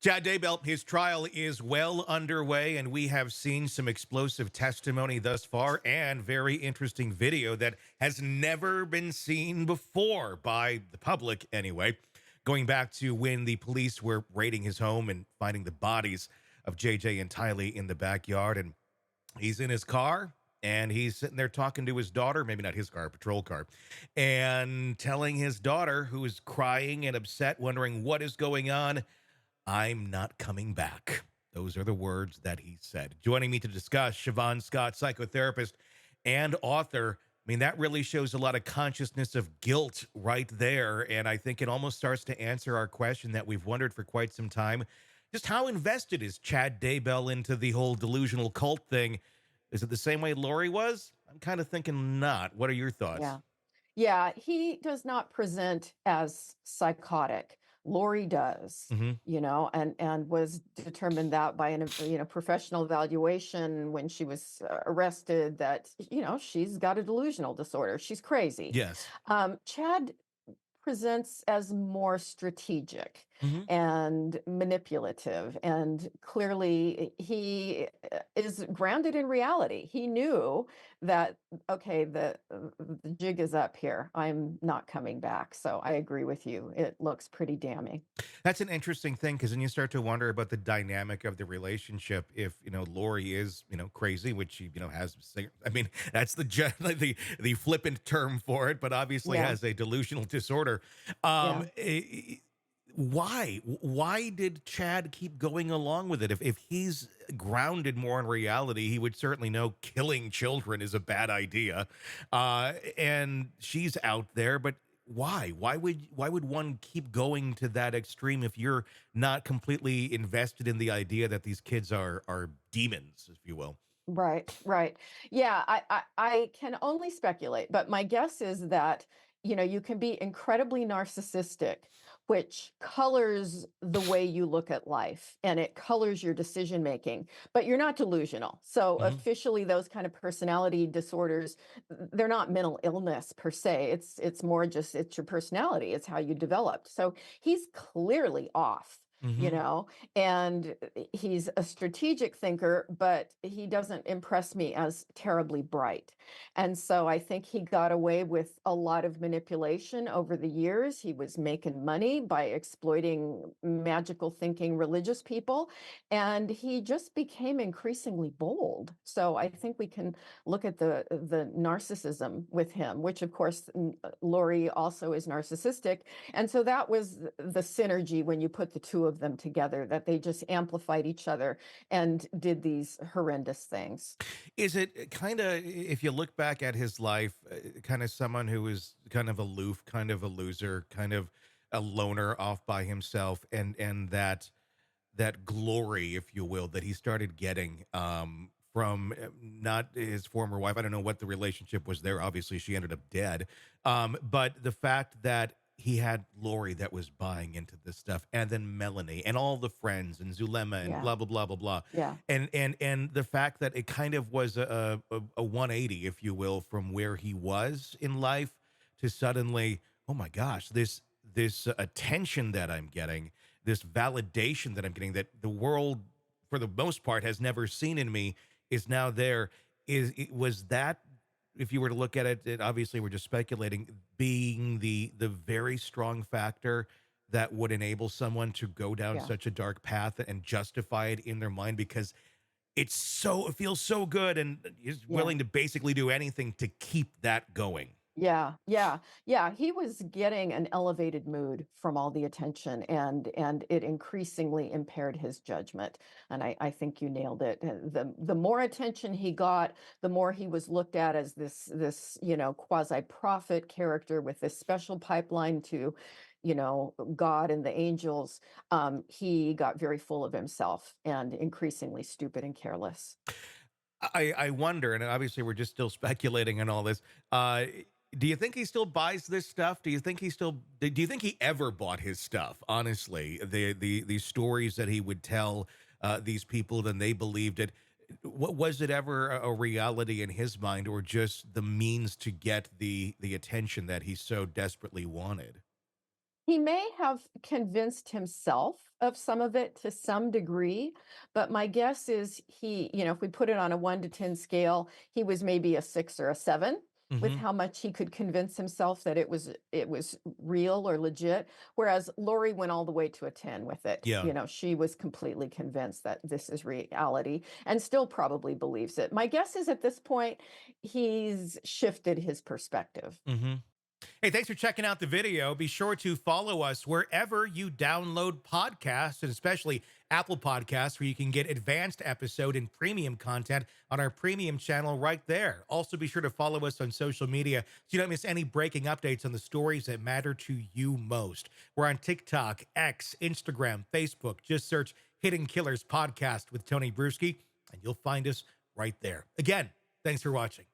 Chad Daybell, his trial is well underway, and we have seen some explosive testimony thus far and very interesting video that has never been seen before by the public, anyway. Going back to when the police were raiding his home and finding the bodies of JJ and Tylee in the backyard, and he's in his car. And he's sitting there talking to his daughter, maybe not his car, a patrol car, and telling his daughter, who is crying and upset, wondering what is going on, "I'm not coming back." Those are the words that he said. Joining me to discuss, Shavaun Scott, psychotherapist and author. I mean, that really shows a lot of consciousness of guilt right there. And I think it almost starts to answer our question that we've wondered for quite some time. Just how invested is Chad Daybell into the whole delusional cult thing? Is it the same way Lori was? I'm kind of thinking not. What are your thoughts? Yeah. Yeah, he does not present as psychotic. Lori does, Hmm. and was determined that by an professional evaluation when she was arrested that she's got a delusional disorder. She's crazy. Yes. Chad presents as more strategic Hmm. and manipulative, and clearly he is grounded in reality. He knew that, okay, the jig is up here. I'm not coming back. So I agree with you. It looks pretty damning. That's an interesting thing because then you start to wonder about the dynamic of the relationship. If Lori is crazy, which she has. I mean, that's the flippant term for it, but obviously Yeah, has a delusional disorder. yeah. Why did Chad keep going along with it? If he's grounded more in reality, he would certainly know killing children is a bad idea. And she's out there, but why would one keep going to that extreme if you're not completely invested in the idea that these kids are demons, if you will? Right, right. Yeah, I can only speculate, but my guess is that, you can be incredibly narcissistic, which colors the way you look at life and it colors your decision making, but you're not delusional. So Hmm. officially those kind of personality disorders, they're not mental illness per se. It's more just it's your personality, it's how you developed. So he's clearly off. You Hmm. know, and he's a strategic thinker, but he doesn't impress me as terribly bright. And so I think he got away with a lot of manipulation over the years. He was making money by exploiting magical thinking religious people, and he just became increasingly bold. So I think we can look at the narcissism with him, which of course Lori also is narcissistic. And so that was the synergy when you put the two of them together, that they just amplified each other and did these horrendous things. Is it kind of, if you look back at his life, kind of someone who is kind of aloof, kind of a loser, kind of a loner off by himself, and that glory, if you will, that he started getting from not his former wife. I don't know what the relationship was there. Obviously, she ended up dead. But the fact that he had Lori that was buying into this stuff, and then Melanie and all the friends and Zulema and Yeah, blah blah blah blah blah, yeah, and the fact that it kind of was a 180, if you will, from where he was in life to suddenly, oh my gosh, this attention that I'm getting, this validation that I'm getting, that the world, for the most part, has never seen in me, is now there. Was that, if you were to look at it, obviously we're just speculating, being the very strong factor that would enable someone to go down yeah, such a dark path and justify it in their mind because it feels so good, and is yeah. willing to basically do anything to keep that going. Yeah, yeah, yeah. He was getting an elevated mood from all the attention, and it increasingly impaired his judgment. And I think you nailed it. The more attention he got, the more he was looked at as this quasi prophet character with this special pipeline to, God and the angels. He got very full of himself and increasingly stupid and careless. I wonder, and obviously we're just still speculating on all this. Uh, do you think he still buys this stuff? Do you think he ever bought his stuff? Honestly, the stories that he would tell these people, then they believed it. What was it ever a reality in his mind, or just the means to get the attention that he so desperately wanted? He may have convinced himself of some of it to some degree, but my guess is if we put it on a 1 to 10 scale, he was maybe a 6 or a 7 with Hmm. how much he could convince himself that it was real or legit, whereas Lori went all the way to a 10 with it. Yeah. She was completely convinced that this is reality and still probably believes it. My guess is at this point he's shifted his perspective. Hmm. Hey, thanks for checking out the video. Be sure to follow us wherever you download podcasts, and especially Apple Podcasts, where you can get advanced episode and premium content on our premium channel right there. Also, be sure to follow us on social media so you don't miss any breaking updates on the stories that matter to you most. We're on TikTok, X, Instagram, Facebook. Just search Hidden Killers Podcast with Tony Brueski, and you'll find us right there. Again, thanks for watching.